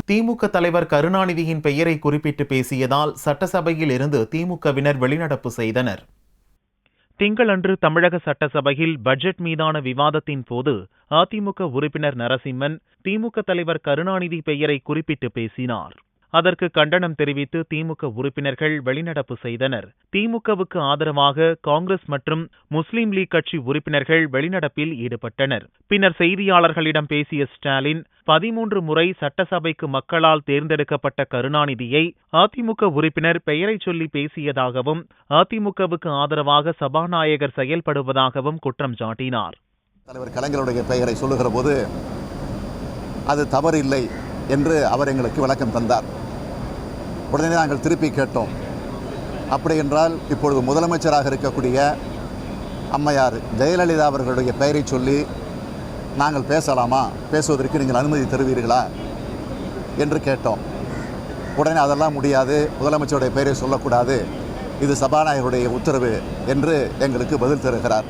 திமுக தலைவர் கருணாநிதியின் பெயரை குறிப்பிட்டு பேசியதால் சட்டசபையில் இருந்து திமுகவினர் வெளிநடப்பு செய்தனர். திங்களன்று தமிழக சட்டசபையில் பட்ஜெட் மீதான விவாதத்தின் போது அதிமுக உறுப்பினர் நரசிம்மன் திமுக தலைவர் கருணாநிதி பெயரை குறிப்பிட்டு பேசினார். அதற்கு கண்டனம் தெரிவித்து திமுக உறுப்பினர்கள் வெளிநடப்பு செய்தனர். திமுகவுக்கு ஆதரவாக காங்கிரஸ் மற்றும் முஸ்லீம் லீக் கட்சி உறுப்பினர்கள் வெளிநடப்பில் ஈடுபட்டனர். பின்னர் செய்தியாளர்களிடம் பேசிய ஸ்டாலின், 13 முறை சட்டசபைக்கு மக்களால் தேர்ந்தெடுக்கப்பட்ட கருணாநிதியை அதிமுக உறுப்பினர் பெயரை சொல்லி பேசியதாகவும் அதிமுகவுக்கு ஆதரவாக சபாநாயகர் செயல்படுவதாகவும் குற்றம் சாட்டினார். தலைவர் கலைஞருடைய பெயரை சொல்லுகிற போது அது தவறில்லை என்று அவர் எங்களுக்கு விளக்கம் தந்தார். உடனே நாங்கள் திருப்பி கேட்டோம், அப்படி என்றால் இப்பொழுது முதலமைச்சராக இருக்கக்கூடிய அம்மையார் ஜெயலலிதா அவர்களுடைய பெயரை சொல்லி நாங்கள் பேசலாமா, பேசுவதற்கு நீங்கள் அனுமதி தருவீர்களா என்று கேட்டோம். உடனே அதெல்லாம் முடியாது, முதலமைச்சருடைய பெயரை சொல்லக்கூடாது, இது சபாநாயகருடைய உத்தரவு என்று எங்களுக்கு பதில் தருகிறார்.